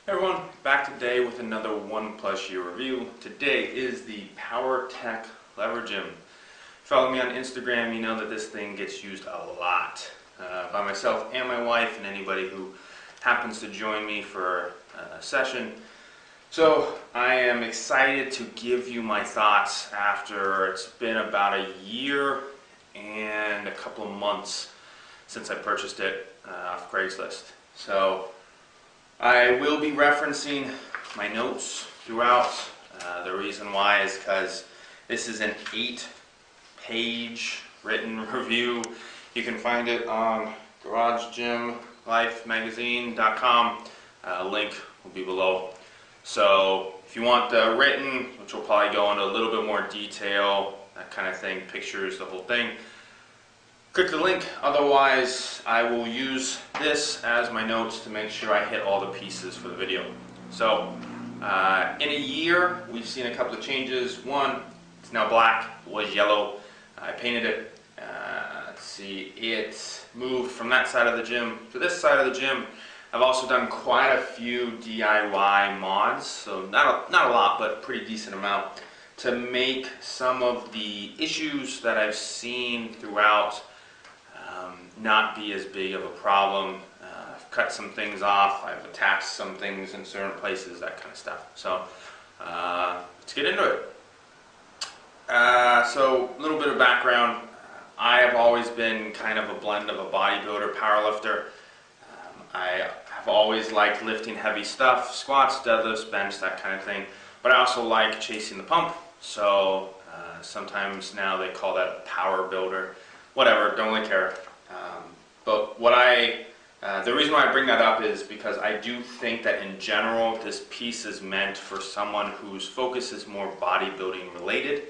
Hey everyone, back today with another 1+ year review. Today is the Powertec Levergym. Follow me on Instagram, you know that this thing gets used a lot by myself and my wife and anybody who happens to join me for a session. So I am excited to give you my thoughts after it's been about a year and a couple of months since I purchased it off Craigslist. So I will be referencing my notes throughout. The reason why is because this is an 8-page written review. You can find it on GarageGymLifeMagazine.com. Link will be below. So if you want the written, which will probably go into a little bit more detail, that kind of thing, pictures, the whole thing, click the link. Otherwise, I will use this as my notes to make sure I hit all the pieces for the video. So, in a year, we've seen a couple of changes. One, it's now black. It was yellow. I painted it. Let's see, it moved from that side of the gym to this side of the gym. I've also done quite a few DIY mods, so not a lot, but a pretty decent amount, to make some of the issues that I've seen throughout not be as big of a problem. I've cut some things off, I've attached some things in certain places, that kind of stuff. So let's get into it. So a little bit of background. I have always been kind of a blend of a bodybuilder, powerlifter. I have always liked lifting heavy stuff, squats, deadlifts, bench, that kind of thing. But I also like chasing the pump. So sometimes now they call that a power builder. Whatever, don't really care. But the reason why I bring that up is because I do think that in general this piece is meant for someone whose focus is more bodybuilding related.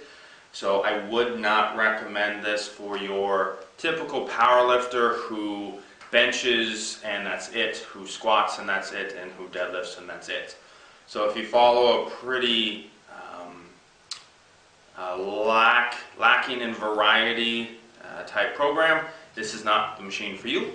So I would not recommend this for your typical powerlifter who benches and that's it, who squats and that's it, and who deadlifts and that's it. So if you follow a pretty lacking in variety type program, this is not the machine for you.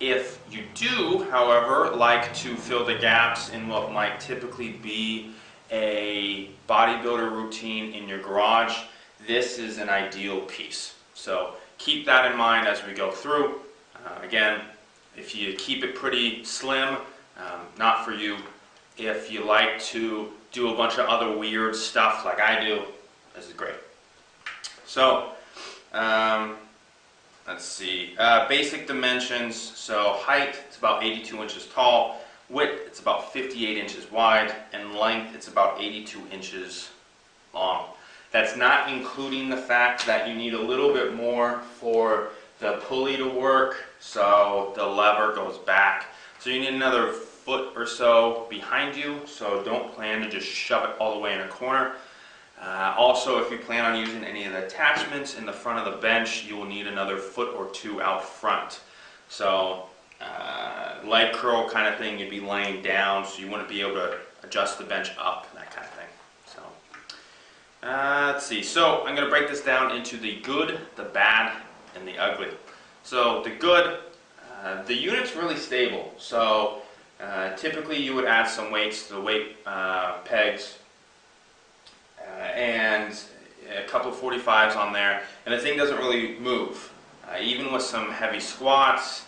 If you do, however, like to fill the gaps in what might typically be a bodybuilder routine in your garage, this is an ideal piece. So keep that in mind as we go through. Again, if you keep it pretty slim, not for you. If you like to do a bunch of other weird stuff like I do, this is great. So, let's see, basic dimensions. So height, it's about 82 inches tall. Width, it's about 58 inches wide. And length, it's about 82 inches long. That's not including the fact that you need a little bit more for the pulley to work, so the lever goes back. So you need another foot or so behind you, so don't plan to just shove it all the way in a corner. Also, if you plan on using any of the attachments in the front of the bench, you will need another foot or two out front. So leg curl kind of thing, you'd be laying down, so you wouldn't be able to adjust the bench up, that kind of thing. So let's see, so I'm going to break this down into the good, the bad, and the ugly. So the good, the unit's really stable. So typically you would add some weights to the weight pegs and a couple of 45s on there, and the thing doesn't really move. Even with some heavy squats,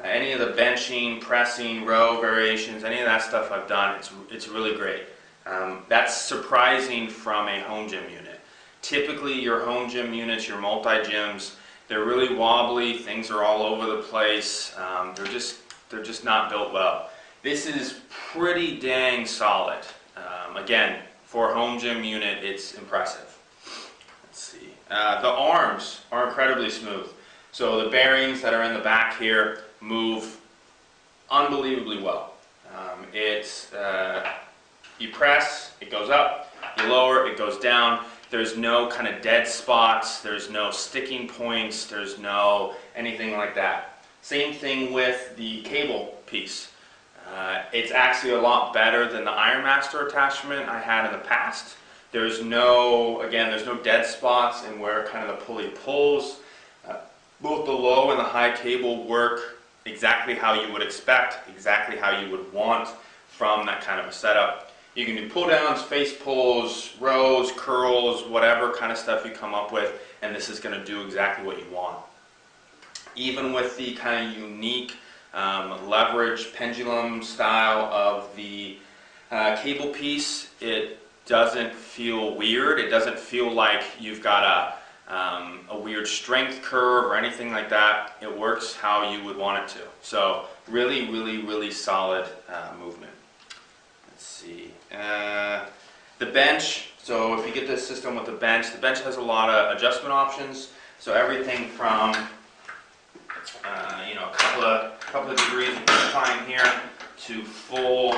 any of the benching, pressing, row variations, any of that stuff I've done, it's really great. That's surprising from a home gym unit. Typically your home gym units, your multi-gyms, they're really wobbly, things are all over the place, they're just not built well. This is pretty dang solid. Again, for a home gym unit, it's impressive. Let's see. The arms are incredibly smooth. So the bearings that are in the back here move unbelievably well. You press, it goes up, you lower, it goes down. There's no kind of dead spots, there's no sticking points, there's no anything like that. Same thing with the cable piece. It's actually a lot better than the Ironmaster attachment I had in the past. There's no dead spots in where kind of the pulley pulls. Both the low and the high cable work exactly how you would expect, exactly how you would want from that kind of a setup. You can do pull downs, face pulls, rows, curls, whatever kind of stuff you come up with, and this is going to do exactly what you want. Even with the kind of unique leverage pendulum style of the cable piece, it doesn't feel weird. It doesn't feel like you've got a weird strength curve or anything like that. It works how you would want it to. So really, really, really solid movement. Let's see. The bench. So if you get this system with the bench has a lot of adjustment options. So everything from a couple of degrees of incline here to full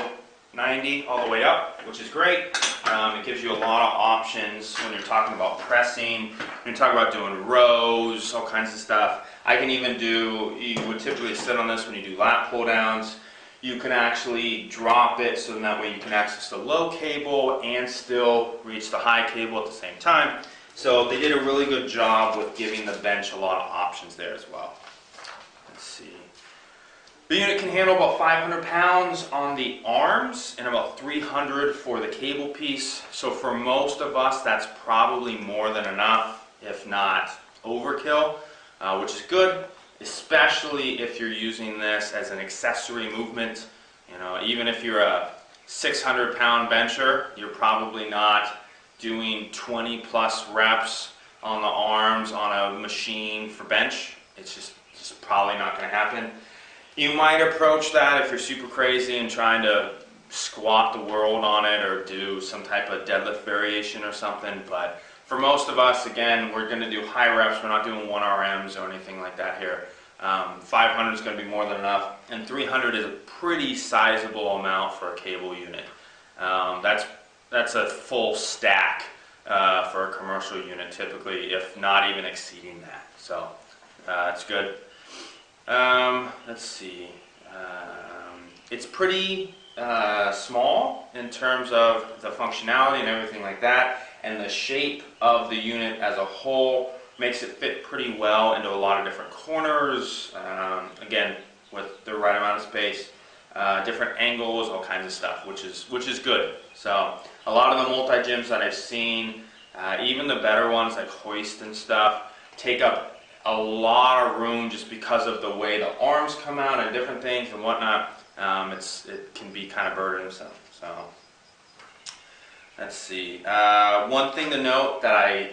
90 all the way up, which is great. It gives you a lot of options when you're talking about pressing, when you're talking about doing rows, all kinds of stuff. I can even do, you would typically sit on this when you do lat pull downs. You can actually drop it so that way you can access the low cable and still reach the high cable at the same time. So they did a really good job with giving the bench a lot of options there as well. Let's see. The unit can handle about 500 pounds on the arms and about 300 for the cable piece. So for most of us, that's probably more than enough, if not overkill, which is good, especially if you're using this as an accessory movement. Even if you're a 600-pound bencher, you're probably not doing 20 plus reps on the arms on a machine for bench. It's just probably not going to happen. You might approach that if you're super crazy and trying to squat the world on it or do some type of deadlift variation or something, but for most of us, again, we're going to do high reps. We're not doing 1 RMs or anything like that here. 500 is going to be more than enough, and 300 is a pretty sizable amount for a cable unit. That's a full stack for a commercial unit typically, if not even exceeding that. So that's good. Let's see. It's pretty small in terms of the functionality and everything like that, and the shape of the unit as a whole makes it fit pretty well into a lot of different corners, again, with the right amount of space, different angles, all kinds of stuff, which is good. So a lot of the multi-gyms that I've seen, even the better ones like Hoist and stuff, take up a lot of room just because of the way the arms come out and different things and whatnot. It can be kind of burdensome. So let's see. One thing to note that I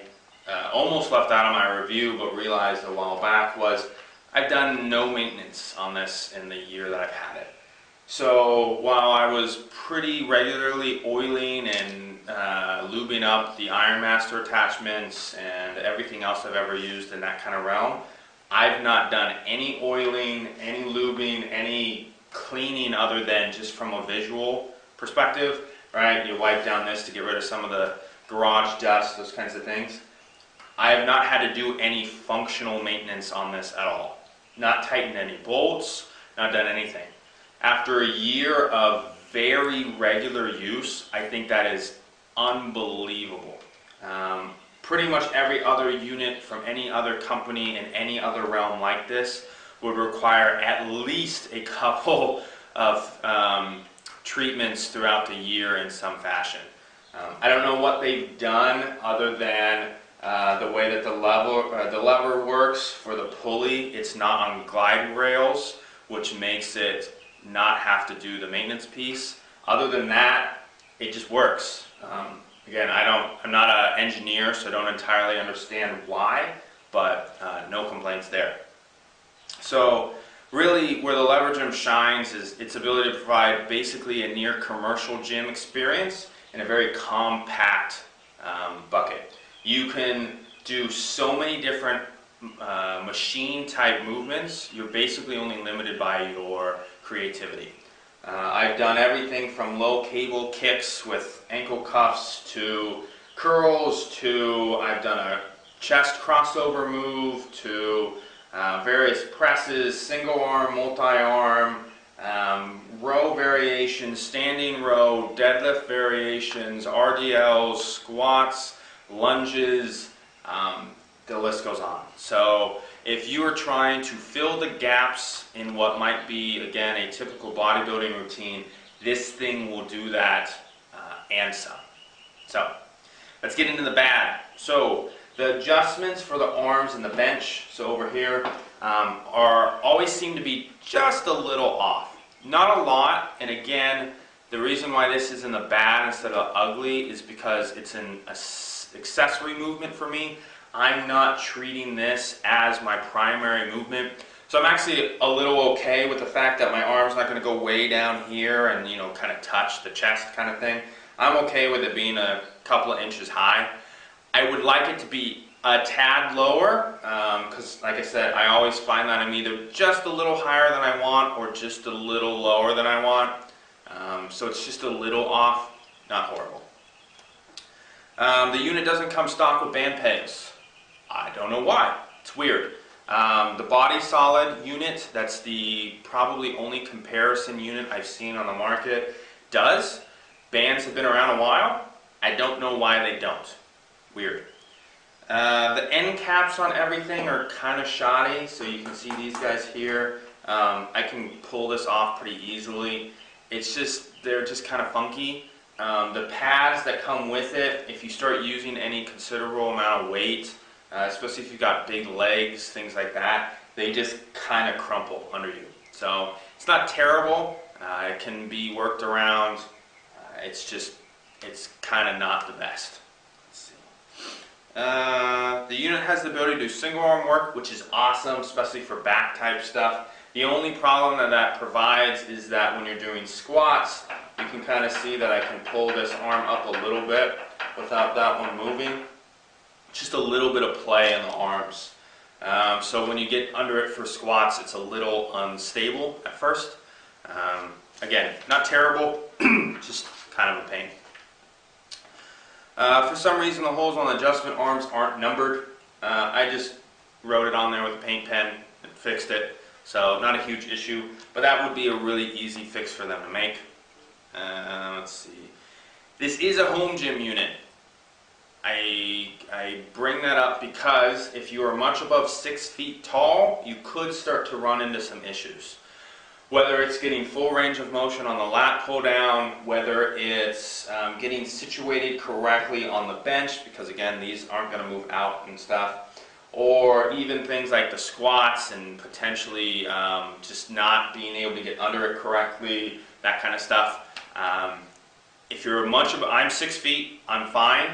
almost left out of my review but realized a while back was I've done no maintenance on this in the year that I've had it. So while I was pretty regularly oiling and lubing up the Iron Master attachments and everything else I've ever used in that kind of realm, I've not done any oiling, any lubing, any cleaning other than just from a visual perspective, right? You wipe down this to get rid of some of the garage dust, those kinds of things. I have not had to do any functional maintenance on this at all. Not tightened any bolts, not done anything. After a year of very regular use, I think that is unbelievable. Pretty much every other unit from any other company in any other realm like this would require at least a couple of treatments throughout the year in some fashion. I don't know what they've done other than the way that the lever works for the pulley. It's not on glide rails, which makes it not have to do the maintenance piece. Other than that, it just works. Again, I'm not an engineer, so I don't entirely understand why, but no complaints there. So really where the Levergym shines is its ability to provide basically a near commercial gym experience in a very compact bucket. You can do so many different machine type movements. You're basically only limited by your creativity. I've done everything from low cable kicks with ankle cuffs to curls to I've done a chest crossover move to various presses, single arm, multi-arm, row variations, standing row, deadlift variations, RDLs, squats, lunges, the list goes on. So if you are trying to fill the gaps in what might be, again, a typical bodybuilding routine, This thing will do that and some. So let's get into the bad. So the adjustments for the arms and the bench, so over here, always seem to be just a little off. Not a lot, and again, the reason why this is in the bad instead of ugly is because it's an accessory movement for me. I'm not treating this as my primary movement. So I'm actually a little okay with the fact that my arm's not going to go way down here and, you know, kind of touch the chest kind of thing. I'm okay with it being a couple of inches high. I would like it to be a tad lower because, like I said, I always find that I'm either just a little higher than I want or just a little lower than I want. So it's just a little off, not horrible. The unit doesn't come stock with band pegs. I don't know why. It's weird. The body solid unit, that's the probably only comparison unit I've seen on the market, does. Bands have been around a while. I don't know why they don't. Weird. The end caps on everything are kind of shoddy, so you can see these guys here. I can pull this off pretty easily. It's just, they're just kind of funky. The pads that come with it, if you start using any considerable amount of weight, especially if you've got big legs, things like that, they just kind of crumple under you. So it's not terrible. It can be worked around. It's kind of not the best. Let's see. The unit has the ability to do single arm work, which is awesome, especially for back type stuff. The only problem that provides is that when you're doing squats, you can kind of see that I can pull this arm up a little bit without that one moving. Just a little bit of play in the arms. So when you get under it for squats, it's a little unstable at first. Again, not terrible, just kind of a pain. For some reason, the holes on the adjustment arms aren't numbered. I just wrote it on there with a paint pen and fixed it. So not a huge issue, but that would be a really easy fix for them to make. Let's see. This is a home gym unit. I bring that up because if you are much above 6 feet tall, you could start to run into some issues. Whether it's getting full range of motion on the lat pull down, whether it's getting situated correctly on the bench, because again, these aren't going to move out and stuff, or even things like the squats and potentially just not being able to get under it correctly, that kind of stuff. If you're much above, I'm 6 feet, I'm fine.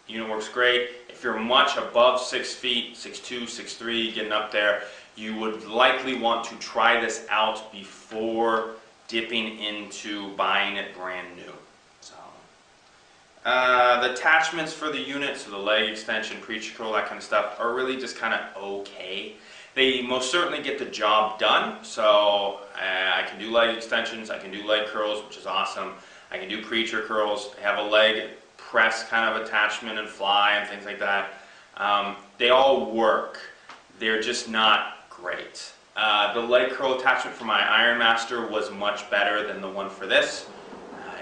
Unit works great. If you're much above 6 feet, 6'2", 6'3", getting up there, you would likely want to try this out before dipping into buying it brand new. So, the attachments for the unit, so the leg extension, preacher curl, that kind of stuff, are really just kind of okay. They most certainly get the job done. So I can do leg extensions, I can do leg curls, which is awesome. I can do preacher curls. I have a leg press kind of attachment and fly and things like that. They all work. They're just not great. The leg curl attachment for my Iron Master was much better than the one for this.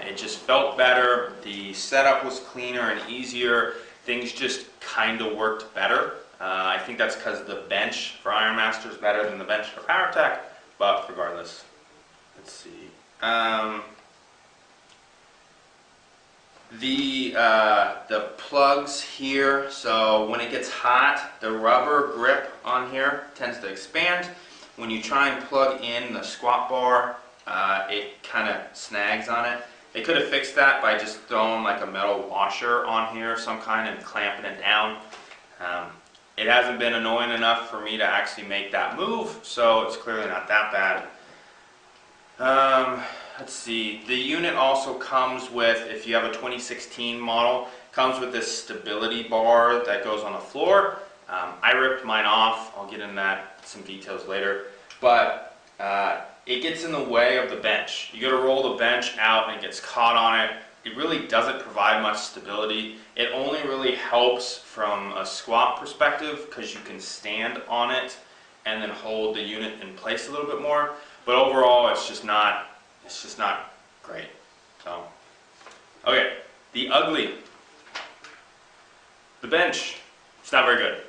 It just felt better. The setup was cleaner and easier. Things just kind of worked better. I think that's because the bench for Iron Master is better than the bench for Powertec, but regardless. Let's see. The plugs here, so when it gets hot, the rubber grip on here tends to expand. When you try and plug in the squat bar, it kind of snags on it. They could have fixed that by just throwing like a metal washer on here of some kind and clamping it down. It hasn't been annoying enough for me to actually make that move, so it's clearly not that bad. Let's see, the unit also comes with, if you have a 2016 model, comes with this stability bar that goes on the floor. I ripped mine off. I'll get into that, some details later. But it gets in the way of the bench. You got to roll the bench out and it gets caught on it. It really doesn't provide much stability. It only really helps from a squat perspective because you can stand on it and then hold the unit in place a little bit more. But overall, it's just not great. So, okay, the ugly. The bench, it's not very good.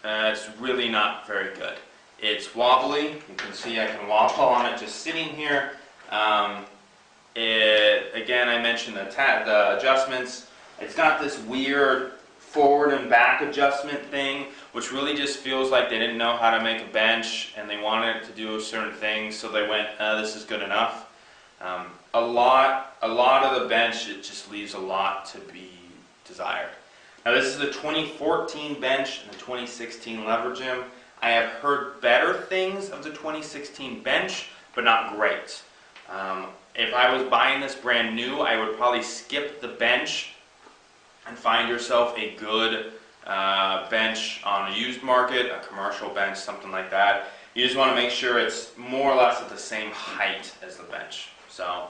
It's really not very good. It's wobbly. You can see I can wobble on it just sitting here. Again, I mentioned the adjustments. It's got this weird forward and back adjustment thing, which really just feels like they didn't know how to make a bench and they wanted it to do certain things, so they went, this is good enough. A lot of the bench, it just leaves a lot to be desired. Now this is the 2014 bench and the 2016 Levergym. I have heard better things of the 2016 bench, but not great. If I was buying this brand new, I would probably skip the bench and find yourself a good bench on a used market, a commercial bench, something like that. You just want to make sure it's more or less at the same height as the bench. So,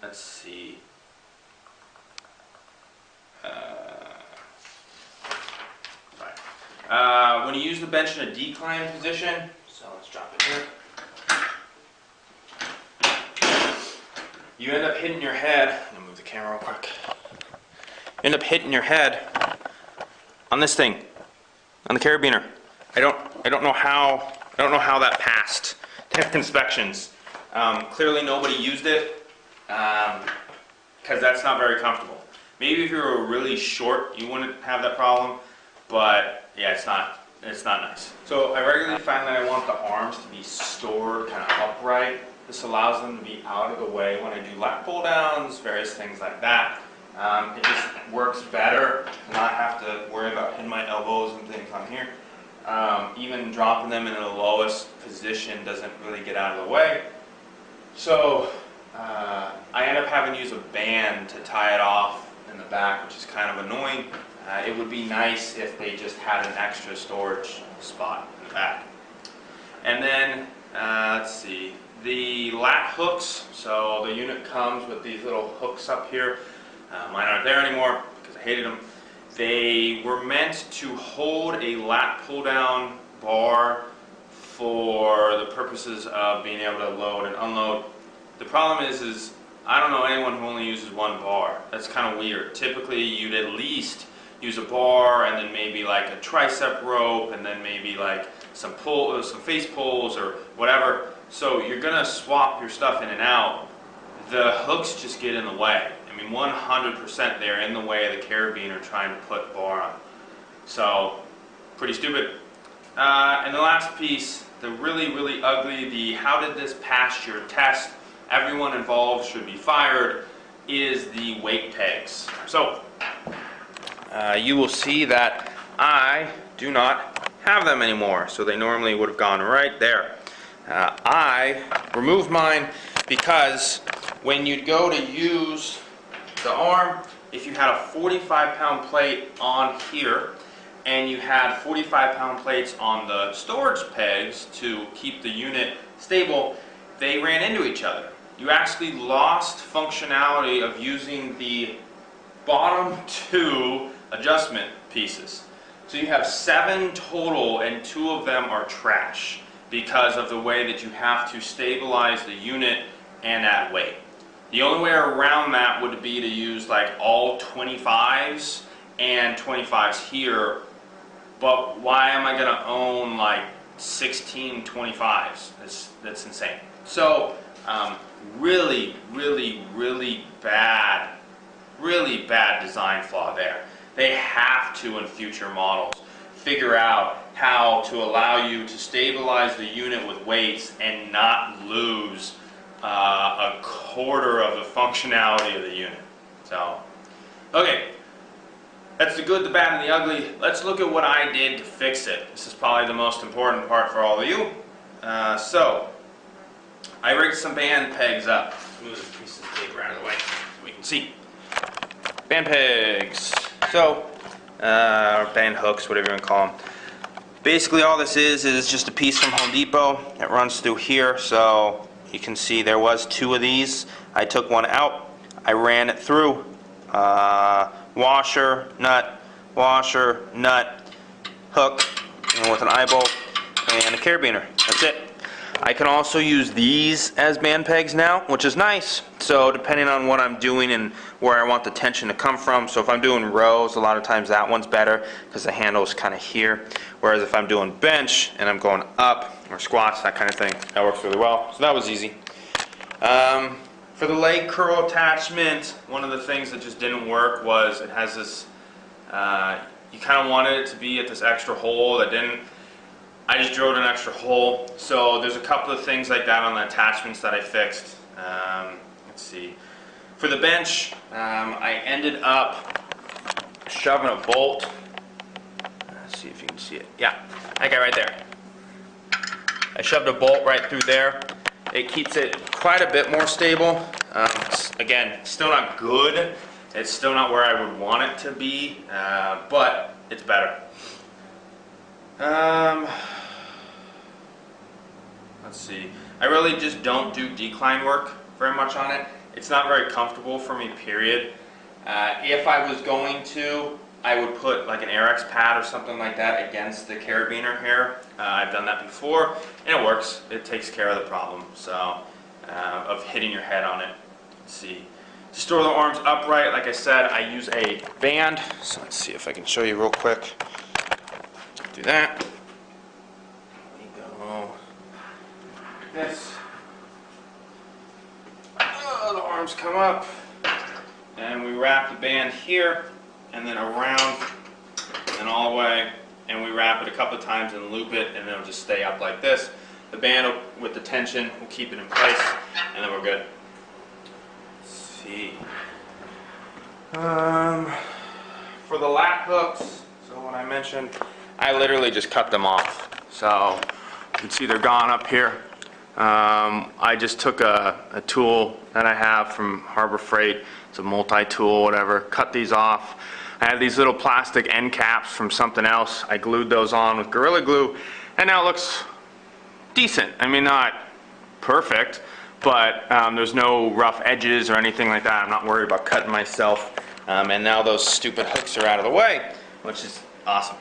let's see. When you use the bench in a decline position, so let's drop it here. You end up hitting your head. I'm gonna move the camera real quick. You end up hitting your head on this thing, on the carabiner. I don't know how that passed tech inspections. Clearly nobody used it because that's not very comfortable. Maybe if you were really short, you wouldn't have that problem, but yeah, it's not nice. So I regularly find that I want the arms to be stored kind of upright. This allows them to be out of the way when I do lat pull downs, various things like that. It just works better to not have to worry about hitting my elbows and things on here. Even dropping them in the lowest position doesn't really get out of the way. So I end up having to use a band to tie it off in the back, which is kind of annoying. It would be nice if they just had an extra storage spot in the back. And then, let's see, the lat hooks. So the unit comes with these little hooks up here. Mine aren't there anymore because I hated them. They were meant to hold a lat pull down bar for the purposes of being able to load and unload. The problem is I don't know anyone who only uses one bar. That's kind of weird. Typically you'd at least use a bar and then maybe like a tricep rope and then maybe like some face pulls or whatever. So you're gonna swap your stuff in and out. The hooks just get in the way. I mean, 100% they're in the way of the carabiner trying to put bar on. So, pretty stupid. And the last piece, the really ugly, the how did this pass your test, everyone involved should be fired, is the weight pegs. So, you will see that I do not have them anymore. So they normally would have gone right there. I removed mine because when you'd go to use the arm, if you had a 45-pound plate on here and you had 45-pound plates on the storage pegs to keep the unit stable, they ran into each other. You actually lost functionality of using the bottom two adjustment pieces. So you have 7 total and 2 of them are trash because of the way that you have to stabilize the unit and add weight. The only way around that would be to use like all 25s and 25s here, but why am I going to own like 16 25s? That's insane. So really bad design flaw there. They have to, in future models, figure out how to allow you to stabilize the unit with weights and not lose a quarter of the functionality of the unit. So, okay, that's the good, the bad, and the ugly. Let's look at what I did to fix it. This is probably the most important part for all of you. So, I rigged some band pegs up. Move this piece of paper out of the way so we can see. Band pegs. So, or band hooks, whatever you want to call them. Basically all this is just a piece from Home Depot. It runs through here, so you can see there was 2 of these. I took one out. I ran it through. Washer, nut, hook, and with an eye bolt and a carabiner. That's it. I can also use these as band pegs now, which is nice. So depending on what I'm doing and where I want the tension to come from. So if I'm doing rows, a lot of times that one's better because the handle is kind of here. Whereas if I'm doing bench and I'm going up, or squats, that kind of thing, that works really well. So that was easy. For the leg curl attachment, one of the things that just didn't work was it has this, you kind of wanted it to be at this extra hole that didn't. I just drilled an extra hole. So there's a couple of things like that on the attachments that I fixed. Let's see. For the bench, I ended up shoving a bolt. Let's see if you can see it. Yeah, that guy right there. I shoved a bolt right through there. It keeps it quite a bit more stable. Again, still not good. It's still not where I would want it to be, but it's better. Let's see. I really just don't do decline work very much on it. It's not very comfortable for me, period. If I was going to, I would put like an Airex pad or something like that against the carabiner here. I've done that before, and it works. It takes care of the problem, so of hitting your head on it. Let's see. To store the arms upright, like I said, I use a band. So let's see if I can show you real quick. Do that. There we go. This. Oh, the arms come up, and we wrap the band here, and then around, and all the way, and we wrap it a couple of times and loop it, and it'll just stay up like this. The band with the tension will keep it in place, and then we're good. Let's see. For the lat hooks, so what I mentioned, I literally just cut them off. So you can see they're gone up here. I just took a tool that I have from Harbor Freight. It's a multi-tool, whatever. Cut these off. I had these little plastic end caps from something else. I glued those on with Gorilla Glue, and now it looks decent. I mean, not perfect, but there's no rough edges or anything like that. I'm not worried about cutting myself. And now those stupid hooks are out of the way, which is awesome.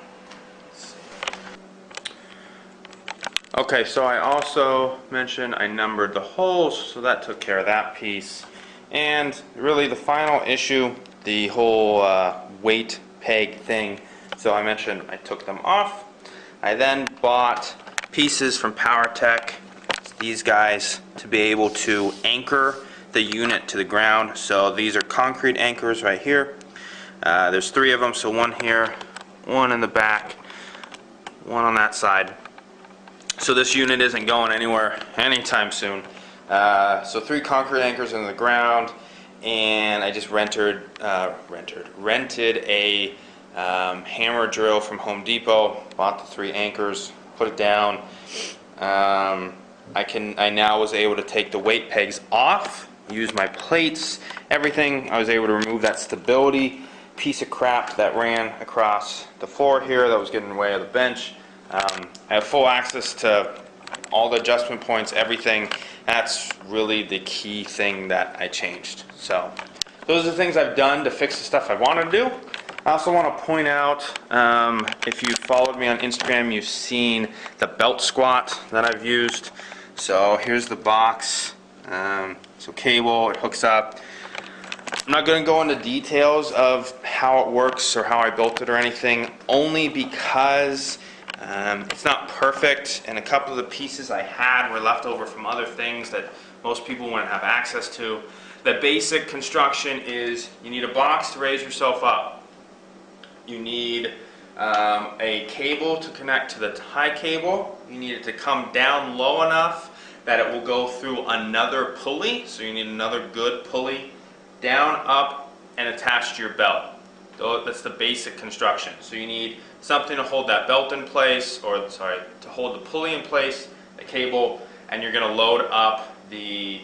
Okay, so I also mentioned I numbered the holes, so that took care of that piece. And really the final issue, the whole weight peg thing. So I mentioned I took them off. I then bought pieces from Powertec, these guys, to be able to anchor the unit to the ground. So these are concrete anchors right here. There's 3 of them, so one here, one in the back, one on that side. So this unit isn't going anywhere anytime soon. So 3 concrete anchors in the ground, and I just rented a hammer drill from Home Depot. Bought the 3 anchors, put it down. I now was able to take the weight pegs off, use my plates, everything. I was able to remove that stability piece of crap that ran across the floor here that was getting in the way of the bench. I have full access to all the adjustment points, everything. That's really the key thing that I changed. So those are the things I've done to fix the stuff I want to do. I also want to point out, if you followed me on Instagram, you've seen the belt squat that I've used. So here's the box. So cable, it hooks up. I'm not going to go into details of how it works or how I built it or anything, only because it's not perfect, and a couple of the pieces I had were left over from other things that most people wouldn't have access to. The basic construction is you need a box to raise yourself up. You need a cable to connect to the high cable. You need it to come down low enough that it will go through another pulley. So you need another good pulley down, up, and attached to your belt. That's the basic construction. So you need something to hold that belt in place, or sorry, to hold the pulley in place, the cable, and you're going to load up the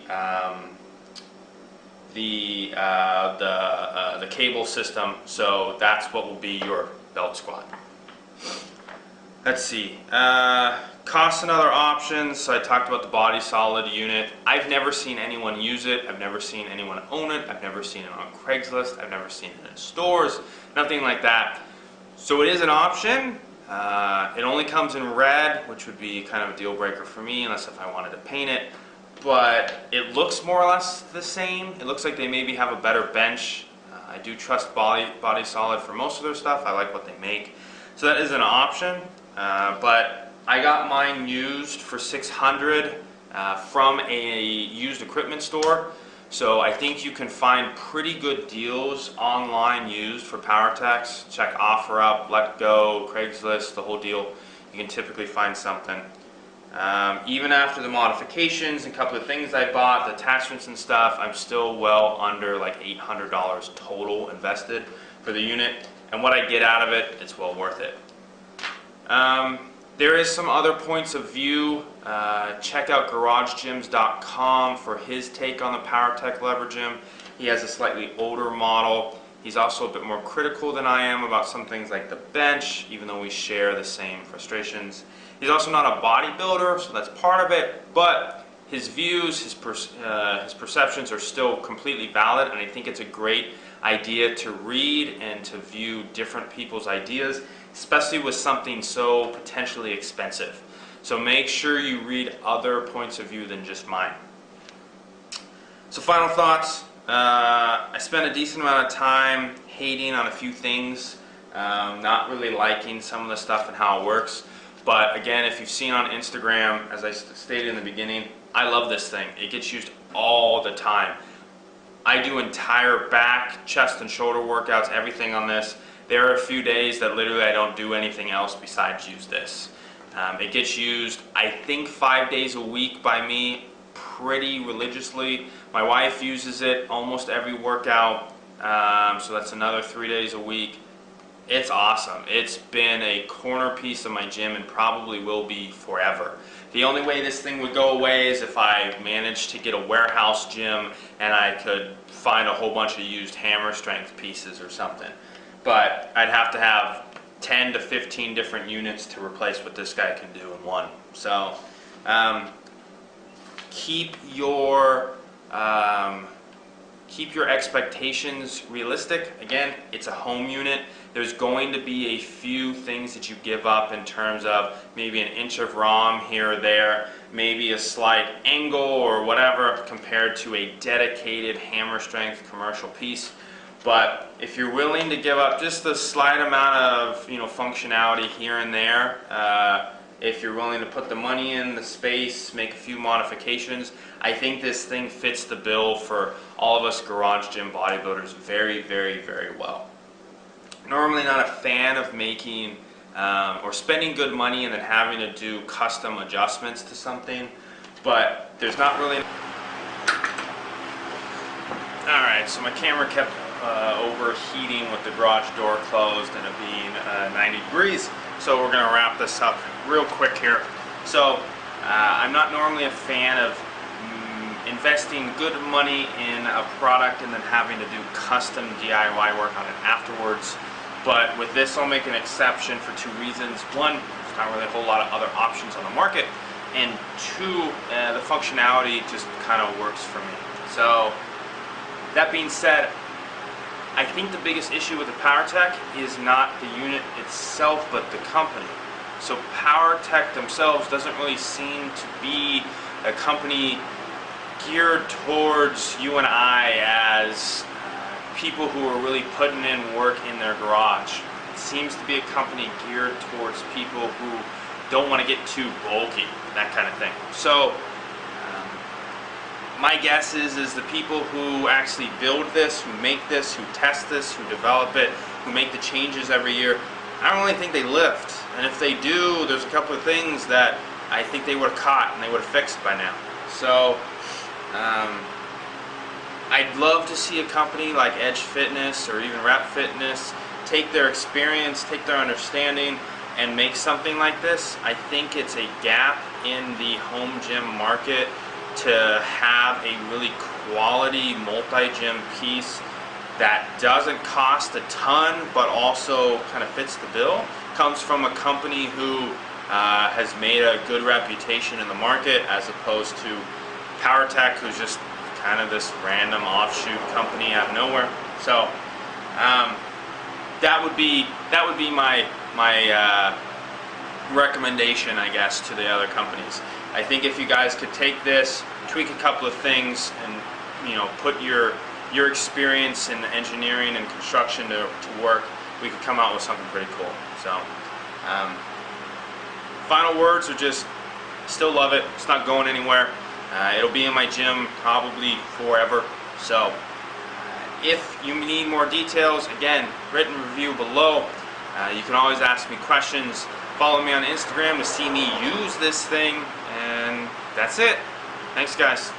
cable system. So that's what will be your belt squat. Let's see. Costs and other options. So I talked about the body solid unit. I've never seen anyone use it. I've never seen anyone own it. I've never seen it on Craigslist. I've never seen it in stores. Nothing like that. So it is an option. It only comes in red, which would be kind of a deal breaker for me, unless if I wanted to paint it. But it looks more or less the same. It looks like they maybe have a better bench. I do trust Body Solid for most of their stuff. I like what they make. So that is an option. But I got mine used for $600 from a used equipment store. So I think you can find pretty good deals online used for Powertecs. Check OfferUp, Let Go, Craigslist, the whole deal. You can typically find something. Even after the modifications and a couple of things I bought, the attachments and stuff, I'm still well under like $800 total invested for the unit. And what I get out of it, it's well worth it. There is some other points of view. Check out garagegyms.com for his take on the Powertec Levergym. He has a slightly older model. He's also a bit more critical than I am about some things like the bench, even though we share the same frustrations. He's also not a bodybuilder, so that's part of it, but his views, his perceptions are still completely valid, and I think it's a great idea to read and to view different people's ideas, especially with something so potentially expensive. So make sure you read other points of view than just mine. So final thoughts. I spent a decent amount of time hating on a few things, not really liking some of the stuff and how it works. But again, if you've seen on Instagram, as I stated in the beginning, I love this thing. It gets used all the time. I do entire back, chest, and shoulder workouts, everything on this. There are a few days that literally I don't do anything else besides use this. It gets used, I think, 5 days a week by me pretty religiously. My wife uses it almost every workout, so that's another 3 days a week. It's awesome. It's been a corner piece of my gym and probably will be forever. The only way this thing would go away is if I managed to get a warehouse gym and I could find a whole bunch of used hammer strength pieces or something. But I'd have to have 10 to 15 different units to replace what this guy can do in one. So keep your expectations realistic. Again, it's a home unit. There's going to be a few things that you give up in terms of maybe an inch of ROM here or there, maybe a slight angle or whatever compared to a dedicated hammer strength commercial piece. But if you're willing to give up just a slight amount of functionality here and there, if you're willing to put the money in, the space, make a few modifications, I think this thing fits the bill for all of us garage gym bodybuilders very, very, very well. Normally not a fan of making or spending good money and then having to do custom adjustments to something, but there's not really... Alright, so my camera kept overheating with the garage door closed and it being 90 degrees, so we're going to wrap this up real quick here. So I'm not normally a fan of investing good money in a product and then having to do custom DIY work on it afterwards, but with this I'll make an exception for two reasons. One, there's not really a whole lot of other options on the market, and two, the functionality just kind of works for me. So that being said, I think the biggest issue with the Powertec is not the unit itself, but the company. So Powertec themselves doesn't really seem to be a company geared towards you and I as people who are really putting in work in their garage. It seems to be a company geared towards people who don't want to get too bulky, that kind of thing. So my guess is the people who actually build this, who make this, who test this, who develop it, who make the changes every year, I don't really think they lift. And if they do, there's a couple of things that I think they would have caught and they would have fixed by now. So I'd love to see a company like Edge Fitness or even Rep Fitness take their experience, take their understanding, and make something like this. I think it's a gap in the home gym market to have a really quality multi-gym piece that doesn't cost a ton but also kind of fits the bill. Comes from a company who has made a good reputation in the market, as opposed to Powertec, who's just kind of this random offshoot company out of nowhere. So that would be my recommendation, I guess, to the other companies. I think if you guys could take this, tweak a couple of things, and put your experience in engineering and construction to work, we could come out with something pretty cool. So final words are just, still love it. It's not going anywhere. It'll be in my gym probably forever. So if you need more details, again, written review below. You can always ask me questions. Follow me on Instagram to see me use this thing, and that's it. Thanks, guys.